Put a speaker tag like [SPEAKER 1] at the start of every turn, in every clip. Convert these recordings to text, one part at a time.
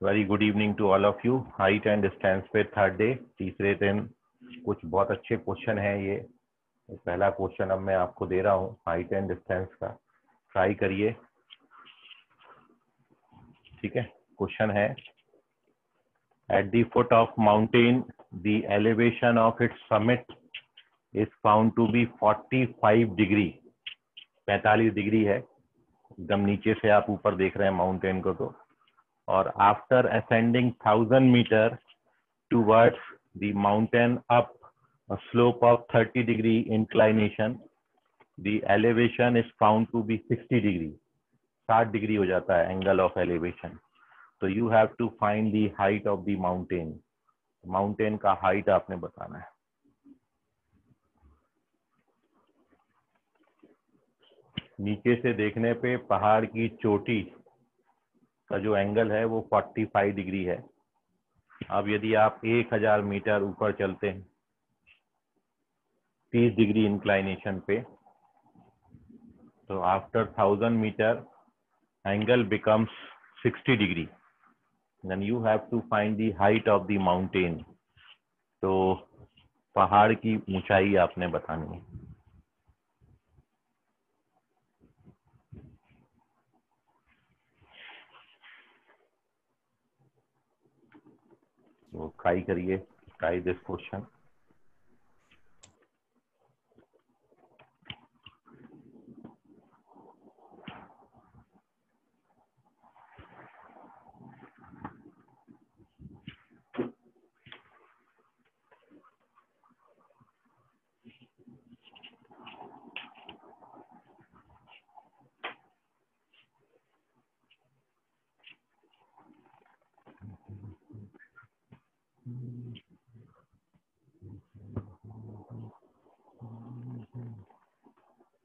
[SPEAKER 1] Very good evening to all of you. Height and distance पे third day तीसरे दिन कुछ बहुत अच्छे क्वेश्चन हैं। ये पहला क्वेश्चन अब मैं आपको दे रहा हूँ हाइट एंड डिस्टेंस का, ट्राई करिए। ठीक है, क्वेश्चन है at the foot of mountain the elevation of its summit is found to be 45 degree. 45 degree है, एकदम नीचे से आप ऊपर देख रहे हैं माउंटेन को। तो और after ascending 1000 meter towards the mountain up a slope of 30 degree inclination, the elevation is found to be 60 degree. 60 degree हो जाता है एंगल ऑफ एलिवेशन। तो you have to find the height of the mountain. Mountain का height आपने बताना है। नीचे से देखने पे पहाड़ की चोटी का जो एंगल है वो 45 डिग्री है। अब यदि आप 1000 मीटर ऊपर चलते हैं 30 डिग्री इंक्लाइनेशन पे, तो after 1000 metre angle becomes 60 degree. Then you have to find the height of the mountain. तो पहाड़ की ऊंचाई आपने बतानी है। तो ट्राई करिए, ट्राई दिस क्वेश्चन।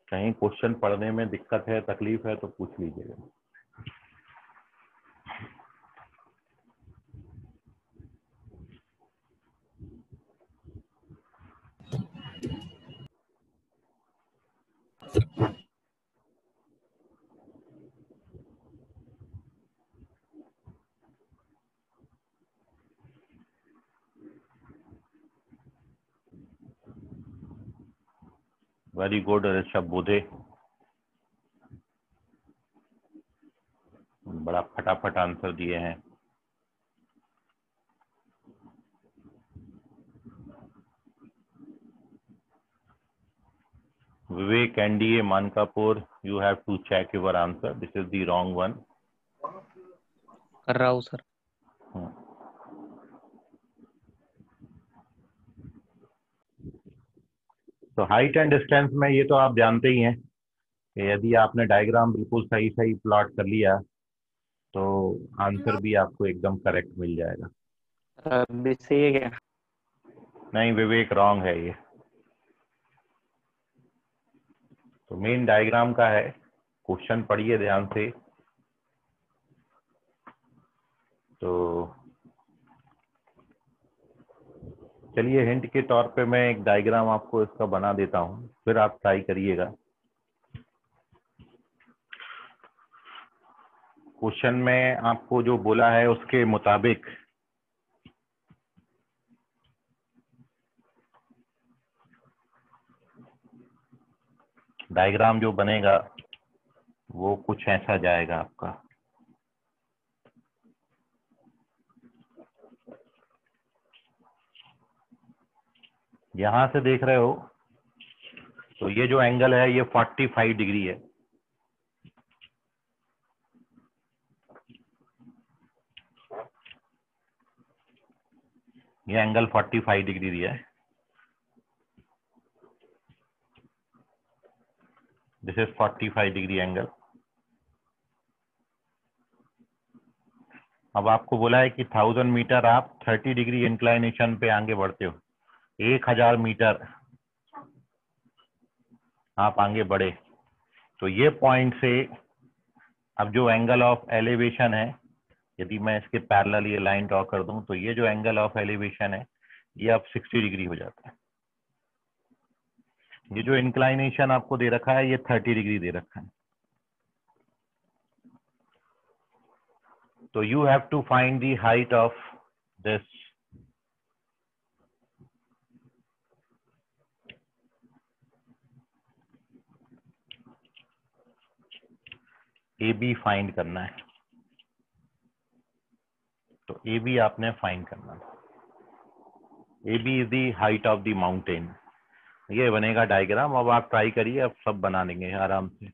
[SPEAKER 1] कहीं क्वेश्चन पढ़ने में दिक्कत है, तकलीफ है तो पूछ लीजिएगा। वेरी गुड ऋषभ बुधे, बड़ा फटाफट आंसर दिए हैं। Vivek NDA Mankapur, you have to check your answer, this is the wrong one.
[SPEAKER 2] कर रहा हूँ सर।
[SPEAKER 1] तो हाइट एंड डिस्टेंस में ये तो आप जानते ही हैं कि यदि आपने डायग्राम बिल्कुल सही सही प्लॉट कर लिया तो आंसर भी आपको एकदम करेक्ट मिल जाएगा।
[SPEAKER 2] अभी सही है क्या?
[SPEAKER 1] नहीं विवेक, रॉन्ग है ये। तो मेन डायग्राम का है, क्वेश्चन पढ़िए ध्यान से। तो चलिए हिंट के तौर पे मैं एक डायग्राम आपको इसका बना देता हूँ, फिर आप ट्राई करिएगा। क्वेश्चन में आपको जो बोला है उसके मुताबिक डायग्राम जो बनेगा वो कुछ ऐसा जाएगा आपका। यहां से देख रहे हो तो ये जो एंगल है ये 45 डिग्री है। ये एंगल 45 डिग्री दिया है। This is 45 degree angle. अब आपको बोला है कि 1000 मीटर आप 30 डिग्री इंक्लाइनेशन पे आगे बढ़ते हो। 1000 मीटर आप आगे बढ़े तो ये पॉइंट से अब जो एंगल ऑफ एलिवेशन है, यदि मैं इसके पैरेलल ये लाइन ड्रॉ कर दूं तो ये जो एंगल ऑफ एलिवेशन है ये अब 60 डिग्री हो जाता है। ये जो इंक्लाइनेशन आपको दे रखा है ये 30 डिग्री दे रखा है। So you have to find the height of this AB find करना है। तो AB आपने फाइंड करना है। AB is the height of the mountain. ये बनेगा डायग्राम। अब आप ट्राई करिए, अब सब बना लेंगे आराम से।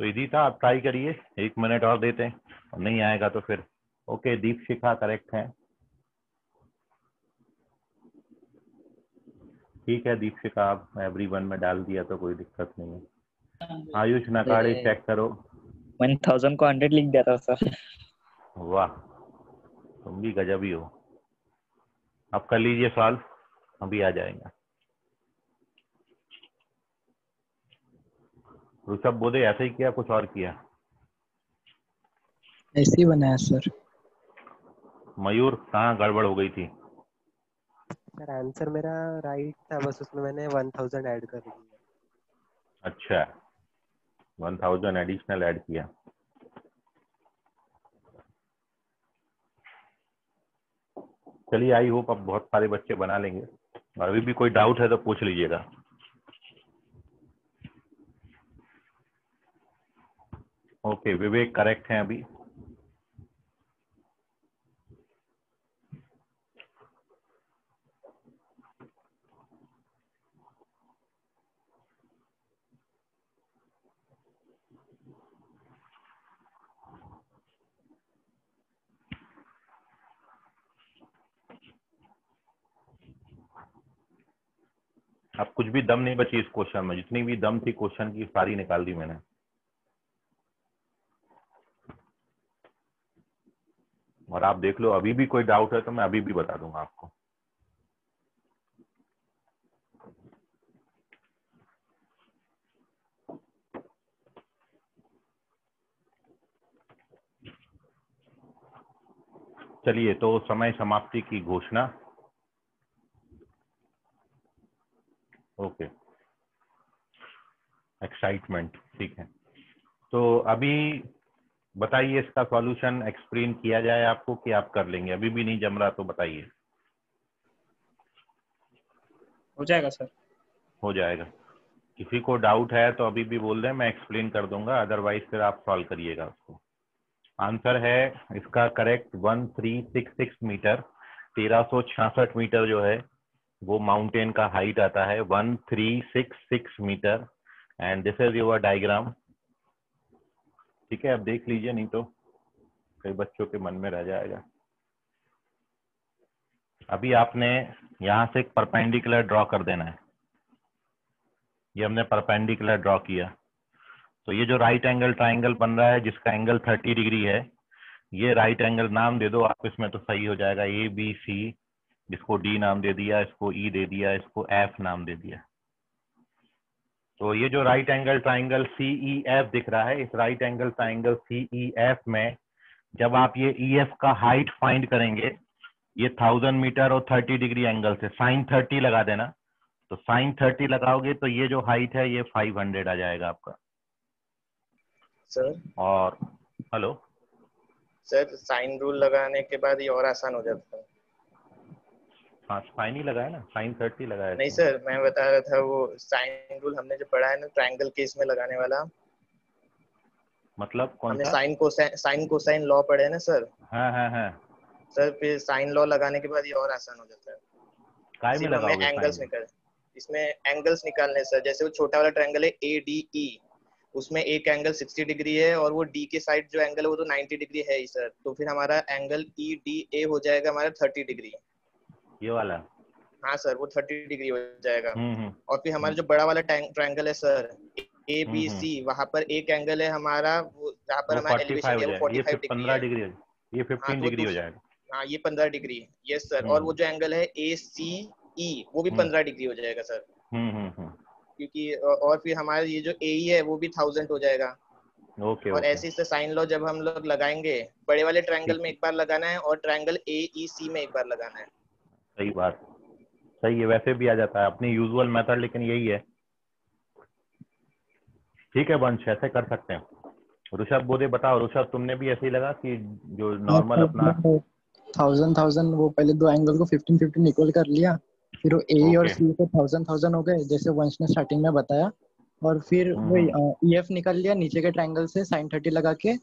[SPEAKER 1] तो इजी था, आप ट्राई करिए। 1 मिनट और देते हैं, और नहीं आएगा तो फिर ओके। दीपशिखा करेक्ट है, ठीक है। दीपशिखा आप एवरीवन में डाल दिया तो कोई दिक्कत नहीं है। आयुष नकाड़े चेक करो।
[SPEAKER 2] 1000 को 100 लिख दिया था सर।
[SPEAKER 1] वाह, तुम भी गजब ही हो। अब कर लीजिए सॉल्व, अभी आ जाएगा। ऋषभ बोधे ऐसे ही किया, कुछ और किया?
[SPEAKER 3] ऐसे ही बनाया सर।
[SPEAKER 1] मयूर कहाँ गड़बड़ हो गई थी?
[SPEAKER 4] सर आंसर मेरा राइट था, बस उसमें मैंने 1000 ऐड कर दिया।
[SPEAKER 1] अच्छा, 1000 एडिशनल ऐड किया। चलिए, आई होप अब बहुत सारे बच्चे बना लेंगे। और अभी भी कोई डाउट है तो पूछ लीजिएगा। ओके, विवेक करेक्ट है अभी। अब कुछ भी दम नहीं बची इस क्वेश्चन में। जितनी भी दम थी क्वेश्चन की सारी निकाल दी मैंने। और आप देख लो, अभी भी कोई डाउट है तो मैं अभी भी बता दूंगा आपको। चलिए, तो समय समाप्ति की घोषणा। ओके, एक्साइटमेंट, ठीक है। तो अभी बताइए, इसका सॉल्यूशन एक्सप्लेन किया जाए आपको कि आप कर लेंगे? अभी भी नहीं जम रहा तो बताइए।
[SPEAKER 2] हो जाएगा सर।
[SPEAKER 1] हो जाएगा। किसी को डाउट है तो अभी भी बोल दें, मैं एक्सप्लेन कर दूंगा। अदरवाइज फिर आप सॉल्व करिएगा उसको। आंसर है इसका करेक्ट 1366 मीटर। 1366 मीटर जो है वो माउंटेन का हाइट आता है, 1366 meter. And this is your diagram. ठीक है, अब देख लीजिए, नहीं तो कई बच्चों के मन में रह जाएगा। अभी आपने यहाँ से एक परपेंडिकुलर ड्रॉ कर देना है। ये हमने परपेंडिकुलर ड्रॉ किया। तो ये जो राइट एंगल ट्राइंगल बन रहा है जिसका एंगल 30 डिग्री है, ये राइट एंगल नाम दे दो आप इसमें तो सही हो जाएगा। ए बी सी, इसको डी नाम दे दिया, इसको ई दे दिया, इसको एफ नाम दे दिया। तो ये जो right angle triangle C E F दिख रहा है, इस right angle triangle C E F में जब आप ये ई एफ का हाइट फाइंड करेंगे, ये 1000 मीटर और 30 डिग्री एंगल से साइन 30 लगा देना। तो साइन 30 लगाओगे तो ये जो हाइट है ये 500 आ जाएगा आपका।
[SPEAKER 5] सर
[SPEAKER 1] और हेलो
[SPEAKER 5] सर, साइन रूल लगाने के बाद ये और आसान हो जाता है।
[SPEAKER 1] हाँ, साइन ही लगाया ना, साइन 30 लगाया।
[SPEAKER 5] नहीं सर, मैं बता रहा था वो साइन रूल हमने जो पढ़ा है ना ट्रायंगल केस में लगाने वाला।
[SPEAKER 1] मतलब कौन
[SPEAKER 5] हमने
[SPEAKER 1] सा?
[SPEAKER 5] साइन कोसाइन लॉ पढ़े हैं ना सर।
[SPEAKER 1] हाँ हाँ हाँ।
[SPEAKER 5] सर फिर साइन लॉ लगाने के बाद ये और आसान हो जाता है।
[SPEAKER 1] काय में
[SPEAKER 5] सिर्फ हमें
[SPEAKER 1] लगाओगे
[SPEAKER 5] एंगल्स
[SPEAKER 1] साइन?
[SPEAKER 5] निकाल, इसमें एंगल्स निकालने सर। जैसे वो छोटा वाला ट्रायंगल है ADE, उसमें एक एंगल 60 डिग्री है और वो डी के साइड जो एंगल है वो तो 90 डिग्री है ही सर। तो फिर हमारा एंगल EDA हो जाएगा हमारा 30 डिग्री।
[SPEAKER 1] ये वाला?
[SPEAKER 5] हाँ सर, वो 30 डिग्री हो जाएगा।
[SPEAKER 1] हम्म।
[SPEAKER 5] और फिर हमारा जो बड़ा वाला ट्रायंगल है सर ABC, वहां पर एक एंगल है हमारा वो जहाँ पर
[SPEAKER 1] वो
[SPEAKER 5] हमारा
[SPEAKER 1] 45
[SPEAKER 5] एलिवेशन
[SPEAKER 1] हो
[SPEAKER 5] है वो
[SPEAKER 1] जाएगा। ये
[SPEAKER 5] 45 डिग्री
[SPEAKER 1] 15
[SPEAKER 5] है।
[SPEAKER 1] डिग्री, ये
[SPEAKER 5] हाँ
[SPEAKER 1] 15
[SPEAKER 5] तो
[SPEAKER 1] डिग्री हो जाएगा।
[SPEAKER 5] हाँ ये 15 डिग्री, यस सर। और वो जो एंगल है ACE वो भी 15 डिग्री हो जाएगा सर। क्योंकि और फिर हमारा ये जो AE है वो भी 1000 हो जाएगा।
[SPEAKER 1] ओके
[SPEAKER 5] और
[SPEAKER 1] ओके,
[SPEAKER 5] ऐसे से साइन लॉ जब हम लोग लगाएंगे, बड़े वाले ट्रायंगल में एक बार लगाना है और ट्रायंगल AEC में एक बार लगाना है।
[SPEAKER 1] सही बात, सही है। वैसे भी आ जाता है अपनी यूजुअल मेथड, लेकिन यही है। ठीक है वंश, ऐसे कर सकते हैं। ऋषभ बोले बताओ, ऋषभ तुमने भी ऐसे ही लगा कि जो नॉर्मल अपना
[SPEAKER 3] 1000 वो पहले दो एंगल को 15-15 इक्वल कर लिया, फिर वो ए और
[SPEAKER 1] ओके
[SPEAKER 3] सी को 1000 हो गए जैसे वंश ने स्टार्टिंग में बताया, और फिर वही ईएफ निकाल लिया नीचे के ट्रायंगल से sin 30 लगा के,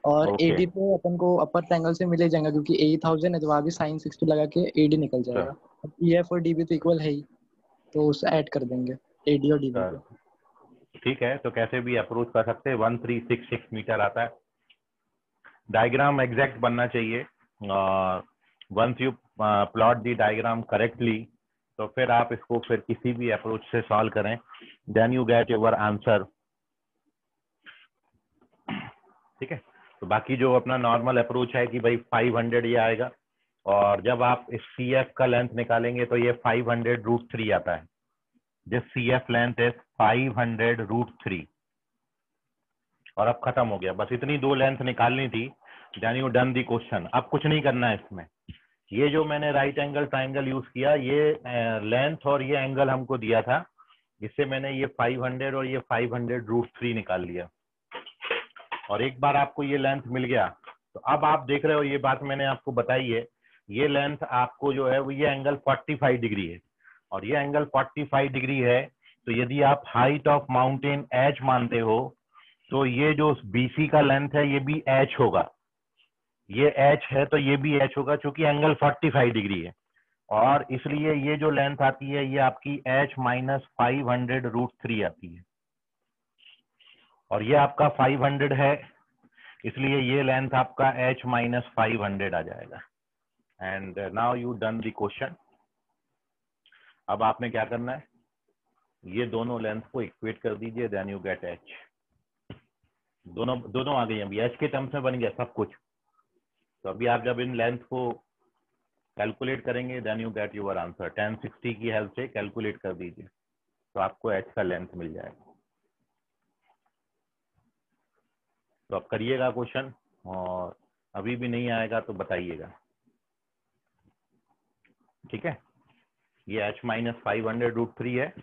[SPEAKER 3] और
[SPEAKER 1] ओके
[SPEAKER 3] एडी तो अपन को अपर ट्रायंगल से मिले जाएगा क्योंकि ए 1000 है तो वहां भी sin 60 लगा के एडी निकल जाएगा। ईएफ और डीबी तो इक्वल है ही, तो उसे ऐड कर देंगे एडी और डीबी को।
[SPEAKER 1] ठीक है, तो कैसे भी अप्रोच कर सकते हैं। 1366 मीटर आता है। डायग्राम एग्जैक्ट बनना चाहिए। Once you plot the diagram correctly, तो फिर आप इसको फिर किसी भी अप्रोच से सॉल्व करें, then you get your answer. ठीक है, तो बाकी जो अपना नॉर्मल अप्रोच है कि भाई 500 ये आएगा, और जब आप इस सी एफ का लेंथ निकालेंगे तो ये 500√3 आता है। This C F length is 500√3, और अब खत्म हो गया। बस इतनी दो लेंथ निकालनी थी, then you done the question. अब कुछ नहीं करना है इसमें। ये जो मैंने राइट एंगल ट्राइंगल यूज किया, ये लेंथ और ये एंगल हमको दिया था, इससे मैंने ये 500 और ये 500√3 निकाल लिया। और एक बार आपको ये लेंथ मिल गया, तो अब आप देख रहे हो, ये बात मैंने आपको बताई है, ये लेंथ आपको जो है वो ये एंगल 45 डिग्री है, और ये एंगल 45 डिग्री है। तो यदि आप हाइट ऑफ माउंटेन एच मानते हो, तो ये जो बीसी का लेंथ है ये भी एच होगा। ये एच है तो ये भी एच होगा, क्योंकि एंगल 45 डिग्री है, और इसलिए ये जो लेंथ आती है ये आपकी एच माइनस 500√3 आती है, और ये आपका 500 है, इसलिए ये लेंथ आपका h माइनस 500 आ जाएगा। And now you done the question. अब आपने क्या करना है, ये दोनों लेंथ को इक्वेट कर दीजिए, देन यू गेट h। दोनों आ गई, अभी h के टर्म्स में बन गया सब कुछ। तो अभी आप जब इन लेंथ को कैलकुलेट करेंगे, then you get your answer. 1060 की हेल्प से कैलकुलेट कर दीजिए, तो आपको h का लेंथ मिल जाएगा। तो आप करिएगा क्वेश्चन, और अभी भी नहीं आएगा तो बताइएगा, ठीक है। ये h माइनस 500√3 है,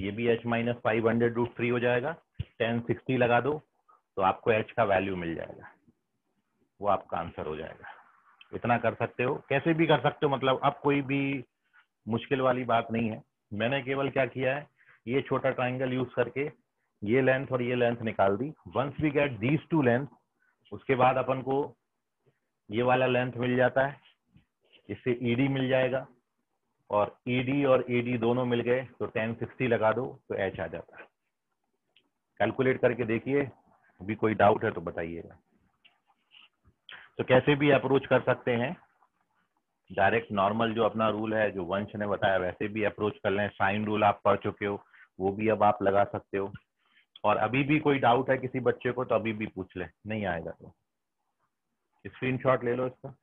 [SPEAKER 1] ये भी h माइनस 500√3 हो जाएगा। 1060 लगा दो तो आपको h का वैल्यू मिल जाएगा, वो आपका आंसर हो जाएगा। इतना कर सकते हो, कैसे भी कर सकते हो, मतलब अब कोई भी मुश्किल वाली बात नहीं है। मैंने केवल क्या किया है, ये छोटा ट्राइंगल यूज करके ये लेंथ और ये लेंथ निकाल दी। Once we get these two length, उसके बाद अपन को ये वाला लेंथ मिल जाता है, इससे ईडी मिल जाएगा, और ईडी और एडी दोनों मिल गए तो 1060 लगा दो तो एच आ जाता है। कैलकुलेट करके देखिए, अभी कोई डाउट है तो बताइएगा। तो कैसे भी अप्रोच कर सकते हैं, डायरेक्ट नॉर्मल जो अपना रूल है, जो वंश ने बताया वैसे भी अप्रोच कर लें। साइन रूल आप पढ़ चुके हो, वो भी अब आप लगा सकते हो। और अभी भी कोई डाउट है किसी बच्चे को तो अभी भी पूछ ले, नहीं आएगा तो स्क्रीनशॉट ले लो इसका।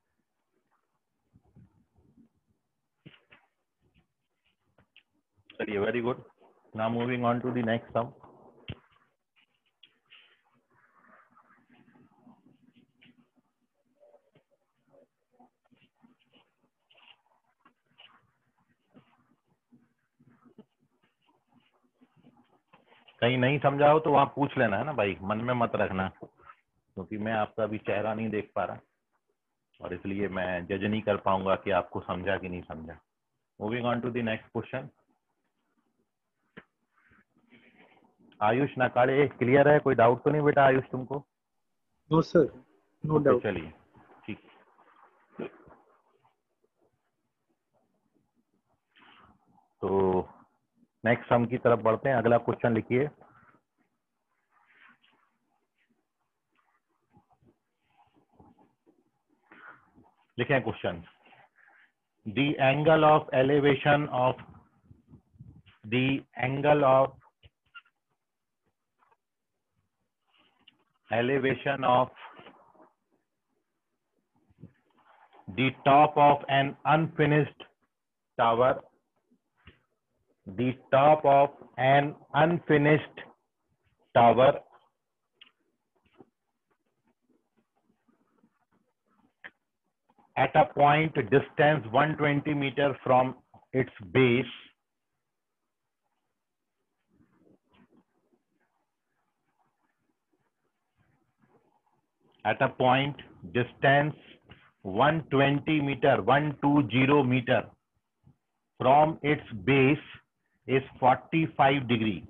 [SPEAKER 1] चलिए, very good. Now moving on to the next sum. कहीं नहीं समझा हो तो आप पूछ लेना है ना भाई, मन में मत रखना, क्योंकि मैं आपका अभी चेहरा नहीं देख पा रहा, और इसलिए मैं जज नहीं कर पाऊंगा कि आपको समझा कि नहीं समझा। Moving on to the next question. Ayush Nakade clear है? कोई डाउट तो नहीं बेटा आयुष तुमको?
[SPEAKER 3] No sir, no doubt.
[SPEAKER 1] चलिए ठीक। तो नेक्स्ट सम की तरफ बढ़ते हैं। अगला क्वेश्चन लिखिए। लिखें question. The angle of elevation of the top of an unfinished tower, the top of an unfinished tower at a point distance 120 meter from its base at a point distance 120 meter 120 meter from its base is 45 degree.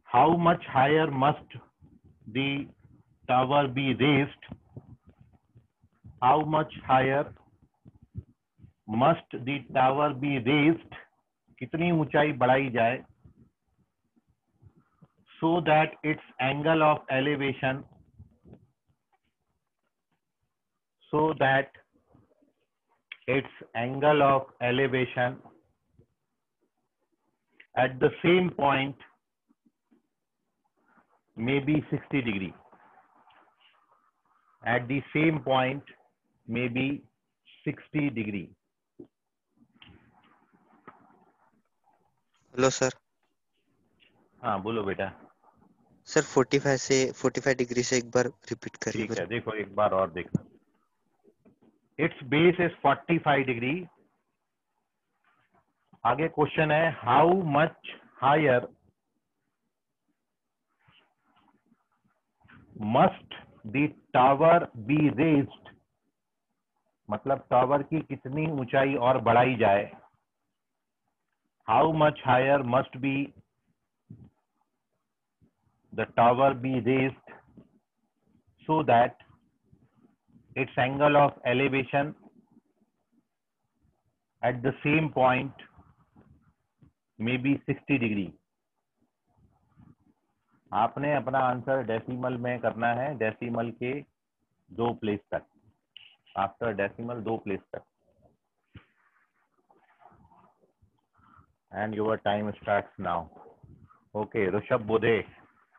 [SPEAKER 1] How much higher must the tower be raised? How much higher must the tower be raised? कितनी ऊंचाई बढ़ाई जाए so that its angle of elevation at the same point may be 60 degree. At the same point may be 60 degree.
[SPEAKER 4] Hello sir.
[SPEAKER 1] हाँ बोलो बेटा।
[SPEAKER 4] Sir 45 degree से एक बार repeat करिए।
[SPEAKER 1] ठीक है, देखो एक बार और देखना। Its base is 45 degree. आगे क्वेश्चन है how much higher must the tower be raised? मतलब टावर की कितनी ऊंचाई और बढ़ाई जाए। How much higher must be the tower be raised so that its angle of elevation at the same point may be 60 degree. आपने अपना answer decimal में करना है, डेसिमल के 2 प्लेस तक, आफ्टर डेसिमल 2 प्लेस तक, and your time starts now. Okay, Rishabh Bodhe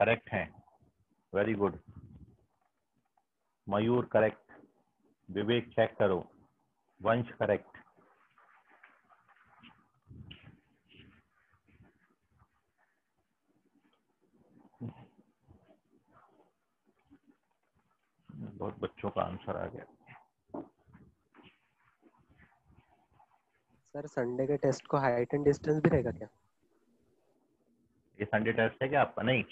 [SPEAKER 1] correct हैं, very good. मयूर correct, विवेक check करो, वंश करेक्ट। बहुत बच्चों का आंसर आ गया।
[SPEAKER 4] सर संडे के टेस्ट को हाइट एंड डिस्टेंस भी रहेगा क्या?
[SPEAKER 1] ये संडे टेस्ट है क्या आपका? नहीं,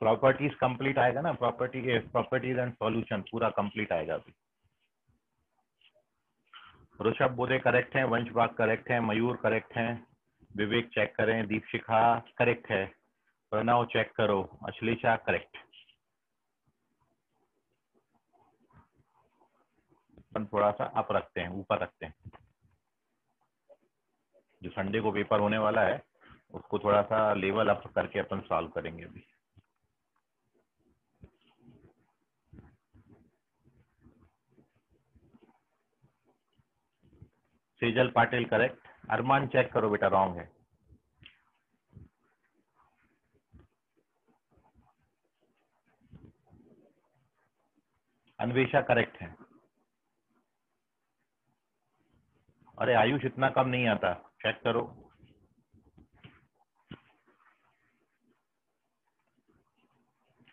[SPEAKER 1] प्रॉपर्टीज कंप्लीट आएगा ना, प्रॉपर्टीज एंड सॉल्यूशन पूरा कंप्लीट आएगा अभी। ऋषभ बोधे करेक्ट है, वंश बाग करेक्ट है, मयूर करेक्ट है, विवेक चेक करें, दीपशिखा करेक्ट है, प्रणव चेक करो, अश्लेषा करेक्ट। अपन थोड़ा सा अप रखते हैं, ऊपर रखते हैं। जो संडे को पेपर होने वाला है उसको थोड़ा सा लेवल अप करके अपन सॉल्व करेंगे अभी। सेजल पाटिल करेक्ट, अरमान चेक करो बेटा, रॉन्ग है। अन्वेषा करेक्ट है। अरे आयुष इतना कम नहीं आता, चेक करो।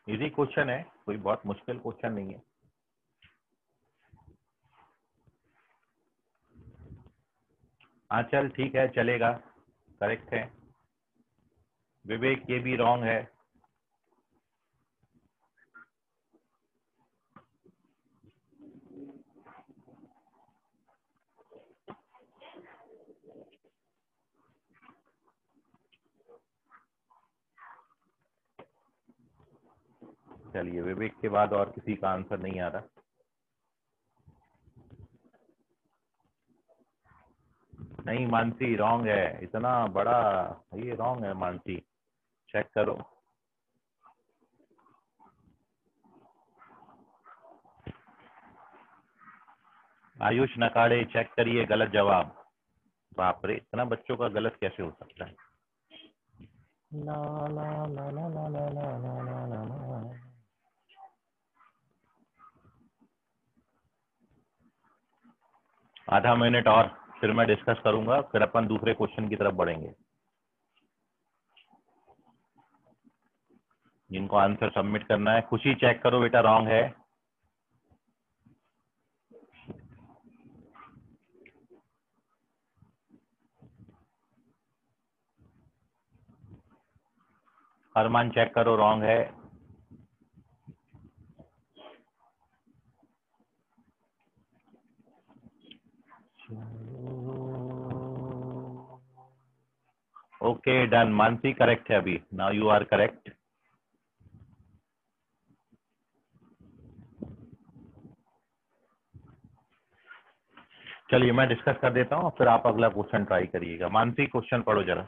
[SPEAKER 1] इजी क्वेश्चन है, कोई बहुत मुश्किल क्वेश्चन नहीं है। हाँ चल ठीक है, चलेगा, करेक्ट है। विवेक ये भी रॉन्ग है। चलिए, विवेक के बाद और किसी का आंसर नहीं आ रहा। नहीं मानसी, रॉन्ग है, इतना बड़ा ये रॉन्ग है मानसी, चेक करो। आयुष नकाड़े चेक करिए, गलत जवाब। बाप रे, इतना बच्चों का गलत कैसे हो सकता है? ला ला ला ला ला ला ला ला ला ला। आधा मिनट और फिर मैं डिस्कस करूंगा, फिर अपन दूसरे क्वेश्चन की तरफ बढ़ेंगे। जिनको आंसर सबमिट करना है, खुशी चेक करो बेटा, रॉन्ग है। अरमान चेक करो, रॉन्ग है। ओके डन, मानसी करेक्ट है अभी, नाउ यू आर करेक्ट। चलिए मैं डिस्कस कर देता हूँ, फिर आप अगला क्वेश्चन ट्राई करिएगा। मानसी क्वेश्चन पढ़ो जरा।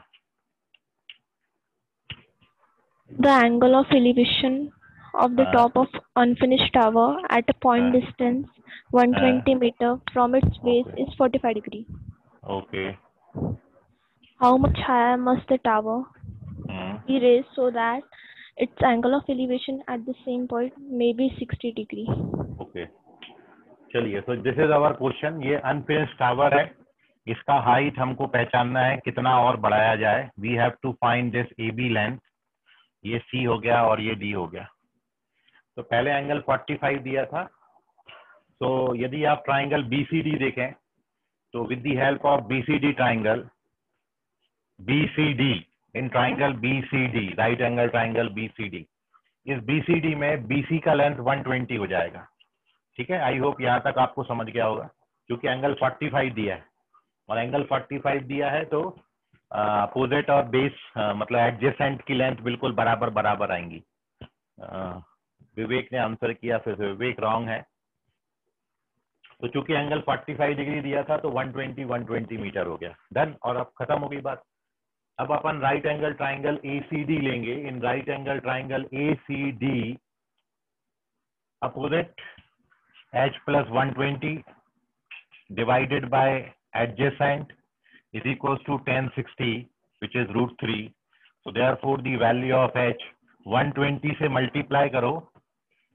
[SPEAKER 6] The angle of elevation of the top of unfinished tower at a point distance 120 meter from its base is 45 degree.
[SPEAKER 1] Okay.
[SPEAKER 6] How much higher must the tower be raised so that its angle of elevation at the same point may be 60 degree?
[SPEAKER 1] Okay. चलिए, तो this is our question. ये unfinished tower है, इसका height हमको पहचानना है, कितना और बढ़ाया जाए। We have to find this A B length. ये सी हो गया और ये डी हो गया। तो पहले एंगल 45 दिया था। तो यदि आप ट्राइंगल बीसीडी देखें तो with the help of BCD triangle, BCD in triangle BCD, right angle triangle BCD, इस बीसीडी में बीसी का लेंथ 120 हो जाएगा। ठीक है, आई होप यहाँ तक आपको समझ गया होगा। क्योंकि एंगल 45 दिया है और एंगल 45 दिया है तो अपोजिट और बेस मतलब एडजेसेंट की लेंथ बिल्कुल बराबर बराबर आएंगी। विवेक ने आंसर किया, फिर से विवेक रॉन्ग है। तो चूंकि एंगल 45 डिग्री दिया था तो 120 मीटर हो गया। डन, और अब खत्म हो गई बात। अब अपन राइट एंगल ट्राइंगल एसीडी लेंगे। In right angle triangle ACD opposite h plus 120 divided by adjacent is equals to 1060, which is √3. So therefore the value of h 120 से मल्टीप्लाई करो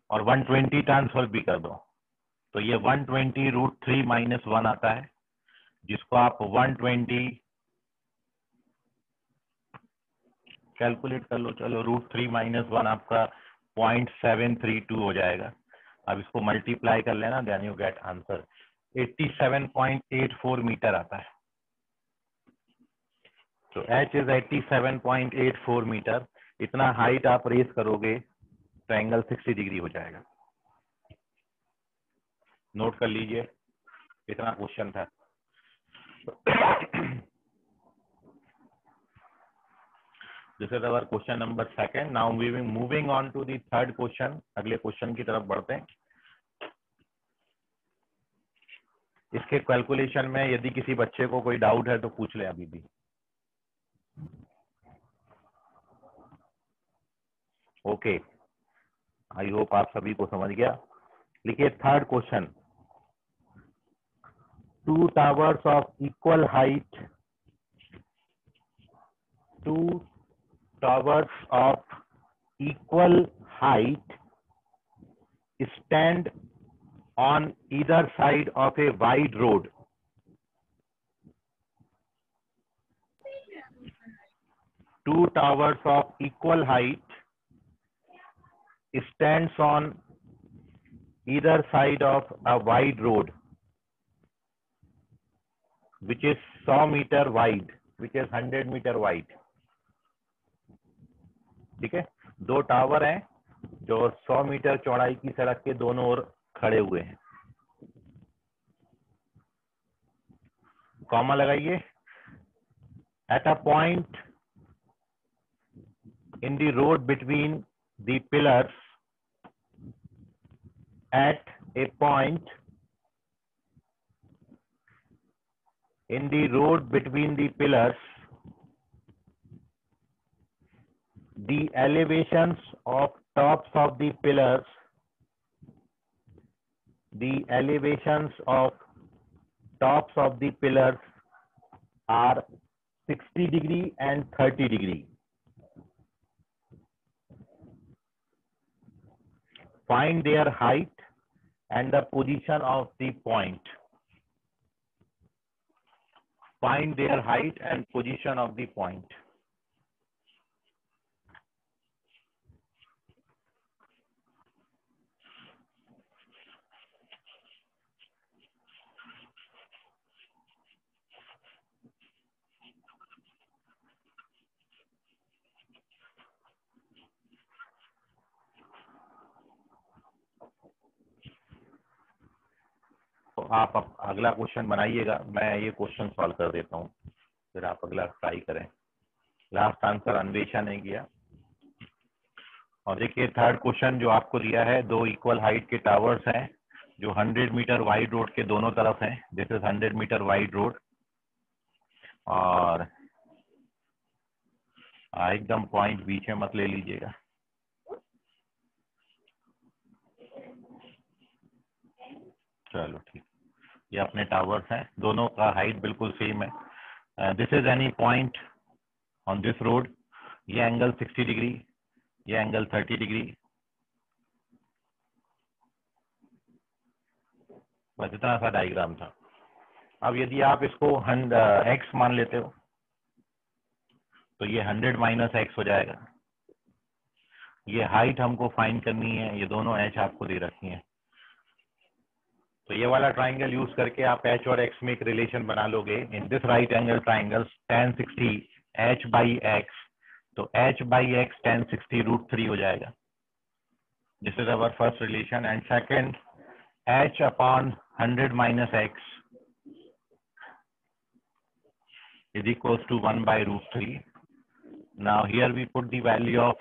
[SPEAKER 1] और 120 ट्रांसफर भी कर दो, तो ये 120 √3 - 1 आता है, जिसको आप 120 कैलकुलेट कर लो। चलो √3 - 1 आपका 0.732 हो जाएगा। अब इसको मल्टीप्लाई कर लेना, then you get answer 87.84 metre आता है। तो h इज 87.84 मीटर। इतना हाइट आप रेस करोगे तो एंगल 60 डिग्री हो जाएगा। नोट कर लीजिए, इतना क्वेश्चन था। This is our question number 2। Now moving on to the third question. अगले क्वेश्चन की तरफ बढ़ते हैं। इसके कैलकुलेशन में यदि किसी बच्चे को कोई डाउट है तो पूछ ले अभी भी। ओके, आई होप आप सभी को समझ गया। लिखिए third question. 2 towers of equal height, 2 towers of equal height stand on either side of a wide road. Two towers of equal height stands on either side of a wide road, which is 100 meter wide, which is 100 meter wide. ठीक है, दो tower हैं जो 100 metre चौड़ाई की सड़क के दोनों ओर खड़े हुए हैं। कॉमा लगाइए। At a point in the road between the pillars, at a point in the road between the pillars, the elevations of tops of the pillars, the elevations of tops of the pillars are 60 degree and 30 degree. Find their height and the position of the point. Find their height and position of the point. आप अगला question बनाइएगा, मैं ये question solve कर देता हूँ, फिर आप अगला ट्राई करें। लास्ट आंसर अन्वेषण ने किया। और देखिए थर्ड क्वेश्चन जो आपको दिया है, 2 इक्वल हाइट के टावर्स हैं जो 100 मीटर वाइड रोड के दोनों तरफ हैं। This is 100 metre wide road और एकदम पॉइंट बीच में मत ले लीजिएगा। चलो ठीक, ये अपने टावर्स हैं, दोनों का हाइट बिल्कुल सेम है। This is any point on this road, ये एंगल 60 डिग्री, ये एंगल 30 डिग्री। बस इतना सा डायग्राम था। अब यदि आप इसको x मान लेते हो तो ये 100 माइनस x हो जाएगा। ये हाइट हमको फाइंड करनी है, ये दोनों h आपको दे रखी हैं। तो ये वाला ट्राइंगल यूज करके आप h और x में एक रिलेशन बना लोगे। In this right angle triangle tan 60 h by x, तो h बाई x tan 60 √3 हो जाएगा। This is our first relation. And second, h upon 100 minus x is equals to 1 by √3. Now here we put the value of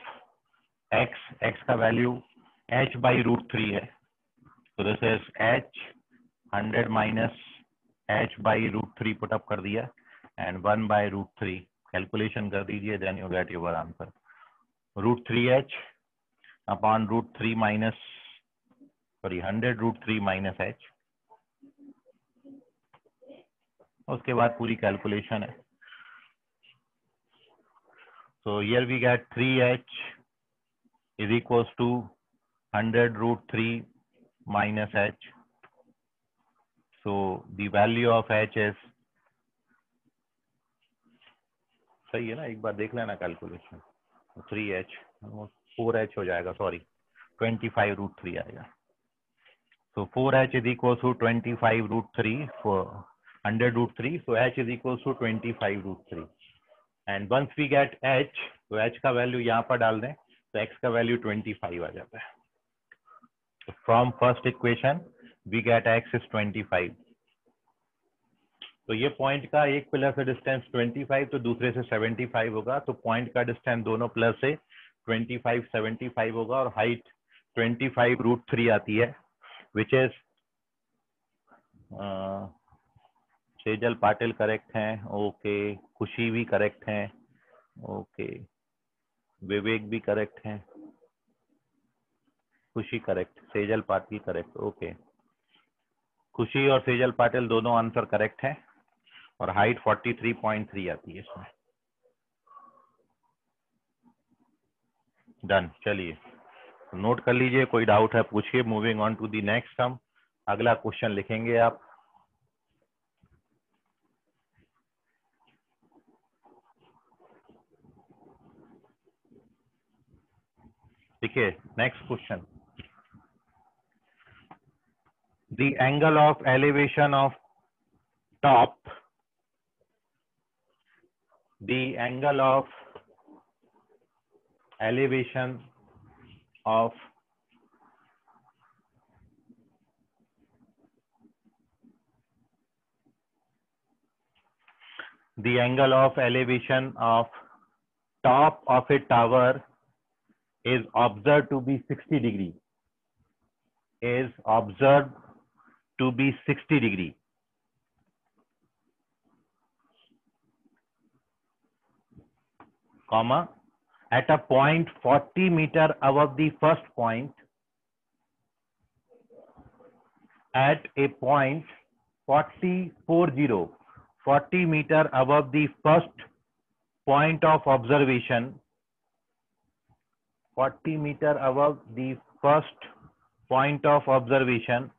[SPEAKER 1] x का value h by √3 है, so this is h 100 minus h by √3 put up कर दिया and 1 by √3 calculation कर दीजिए, then you get your answer. √3h upon √3 minus 100 √3 minus h, उसके बाद पूरी calculation है। So here we get 3h is equals to 100 √3 minus h. So the value of h is, सही है ना, एक बार देख लेना कैलकुलेशन। 3h 4h हो जाएगा, सॉरी 25 √3 आएगा। So 4h is equals to 25 √3 for 100 √3, so h is equals to 25 √3. And once we get h, तो h का वैल्यू यहाँ पर डाल दें तो x का वैल्यू 25 आ जाता है। So from first equation we get x is 25. तो ये पॉइंट का एक पिलर से डिस्टेंस 25 तो दूसरे से 75 होगा, तो पॉइंट का डिस्टेंस दोनों पिलर से 25 75 होगा और हाइट 25 √3 आती है, which is Sejal Patil correct हैं, ओके, खुशी भी करेक्ट हैं, ओके, विवेक भी करेक्ट हैं, खुशी correct, Sejal Patil correct, okay, खुशी और सेजल पाटिल दोनों आंसर करेक्ट हैं और हाइट 43.3 आती है इसमें। डन, चलिए नोट कर लीजिए, कोई डाउट है पूछिए। Moving on to the next sum, अगला क्वेश्चन लिखेंगे आप। देखिए next question, the angle of elevation of top, the angle of elevation of the angle of elevation of top of a tower is observed to be 60 degree, is observed to be 60 degree. Comma, at a point 40 meter above the first point, at a point 40 meter above the first point of observation, 40 meter above the first point of observation,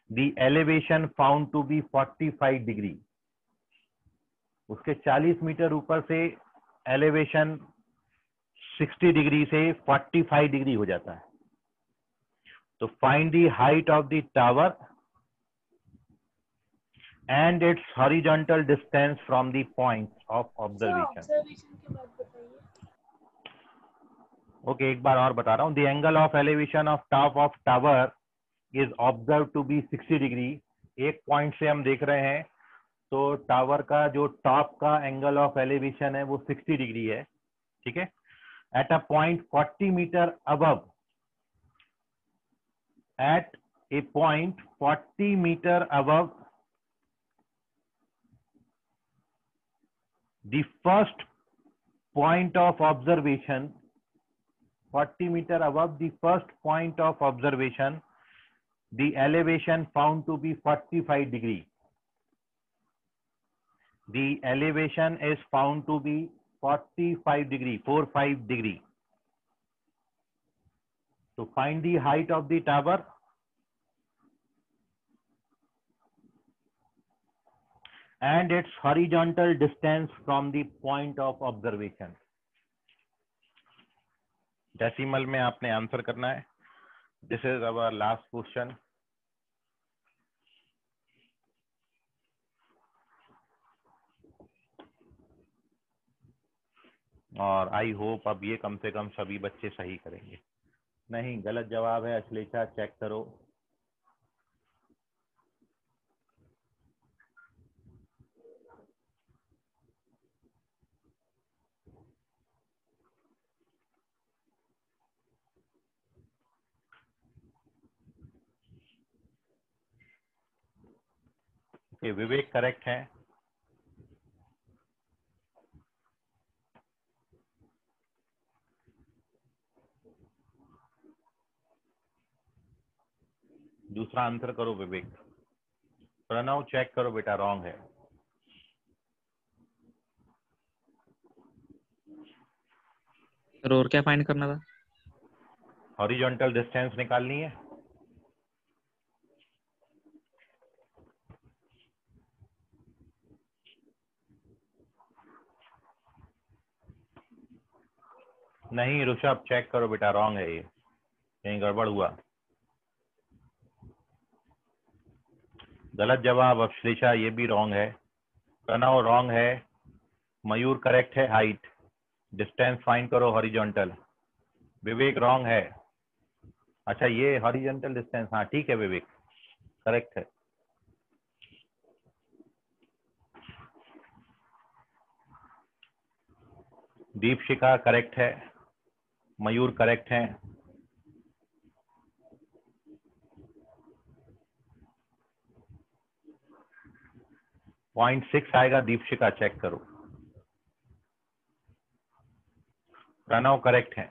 [SPEAKER 1] the elevation found to be 45 degree. उसके 40 metre ऊपर से elevation 60 degree से 45 degree हो जाता है। तो find the height of the tower and its horizontal distance from the point of observation. Okay, एक बार और बता रहा हूँ। The angle of elevation of top of tower is observed to be 60 degree, एक पॉइंट से हम देख रहे हैं तो टावर का जो टॉप का एंगल ऑफ एलिवेशन है वो 60 डिग्री है, ठीक है। At a point 40 metre above, at a point 40 meter above the first point of observation, 40 meter above the first point of observation, the elevation found to be 45 degree. The elevation is found to be 45 degree, 45 degree. So find the height of the tower and its horizontal distance from the point of observation. Decimal में आपने answer करना है. This is our last question. और I hope अब ये कम से कम सभी बच्चे सही करेंगे. नहीं, गलत जवाब है अश्लेषा, चेक करो. ये विवेक करेक्ट है. दूसरा आंसर करो विवेक. प्रणव चेक करो बेटा, रॉन्ग है.
[SPEAKER 2] सर और क्या फाइंड करना था?
[SPEAKER 1] हॉरिजॉन्टल डिस्टेंस निकालनी है. नहीं ऋषभ, चेक करो बेटा, रॉन्ग है ये, कहीं गड़बड़ हुआ. गलत जवाब अश्लेषा, ये भी रॉन्ग है. प्रणव रॉन्ग है. मयूर करेक्ट है, हाइट. डिस्टेंस फाइंड करो हॉरिजॉन्टल. विवेक रॉन्ग है. अच्छा ये हॉरिजॉन्टल डिस्टेंस, हाँ ठीक है विवेक, करेक्ट है. दीपशिखा करेक्ट है. मयूर करेक्ट है. पॉइंट 6 आएगा दीपशिखा, चेक करो. प्रणव करेक्ट है.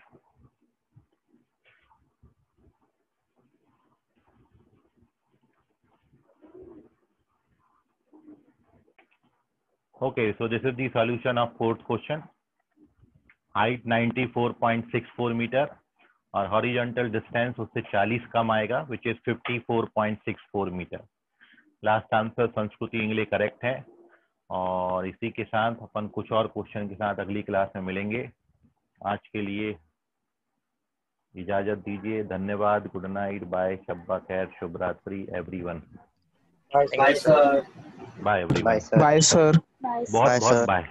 [SPEAKER 1] Okay, so this is the solution of fourth question. Height 94.64 metre और हॉरिजॉन्टल डिस्टेंस उससे 40 कम आएगा, which is 54.64 metre. Last answer संस्कृति इंग्लिश करेक्ट है. और इसी के साथ अपन कुछ और क्वेश्चन के साथ अगली क्लास में मिलेंगे. आज के लिए इजाजत दीजिए. धन्यवाद. Good night. बाय. शब्बा खैर. शुभ रात्रि everyone.
[SPEAKER 5] Bye sir.
[SPEAKER 1] Bye everyone.
[SPEAKER 7] Bye sir.
[SPEAKER 1] बहुत बहुत बाय.